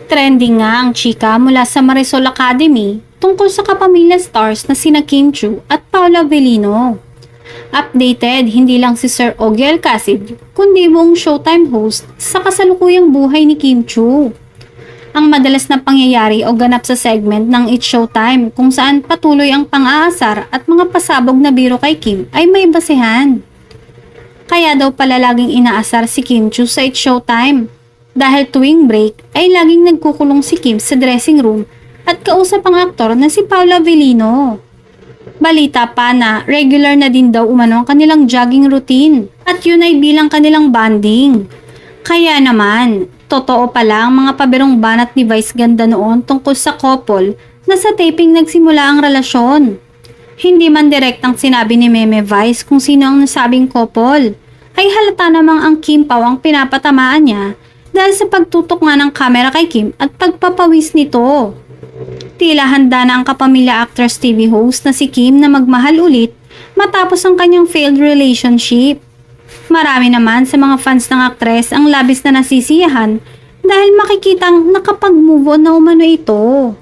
Trending nga ang chika mula sa Marisol Academy tungkol sa kapamilya stars na sina Kim Chiu at Paula Avellino. Updated hindi lang si Sir Ogie Alcacid kundi buong Showtime host sa kasalukuyang buhay ni Kim Chiu. Ang madalas na pangyayari o ganap sa segment ng It's Showtime kung saan patuloy ang pang-aasar at mga pasabog na biro kay Kim ay may basehan. Kaya daw pala laging inaasar si Kim Chiu sa It's Showtime. Dahil tuwing break ay laging nagkukulong si Kim sa dressing room at kausap ang aktor na si Paula Avellino. Balita pa na regular na din daw umano ang kanilang jogging routine at yun ay bilang kanilang bonding. Kaya naman, totoo pala ang mga pabirong banat ni Vice Ganda noon tungkol sa couple na sa taping nagsimula ang relasyon. Hindi man direktang sinabi ni Meme Vice kung sino ang nasabing couple, ay halata namang ang Kim Pao ang pinapatamaan niya dahil sa pagtutok nga ng kamera kay Kim at pagpapawis nito. Tila handa na ang kapamilya actress TV host na si Kim na magmahal ulit matapos ang kanyang failed relationship. Marami naman sa mga fans ng aktres ang labis na nasisiyahan dahil makikitang nakapag-move on na umano ito.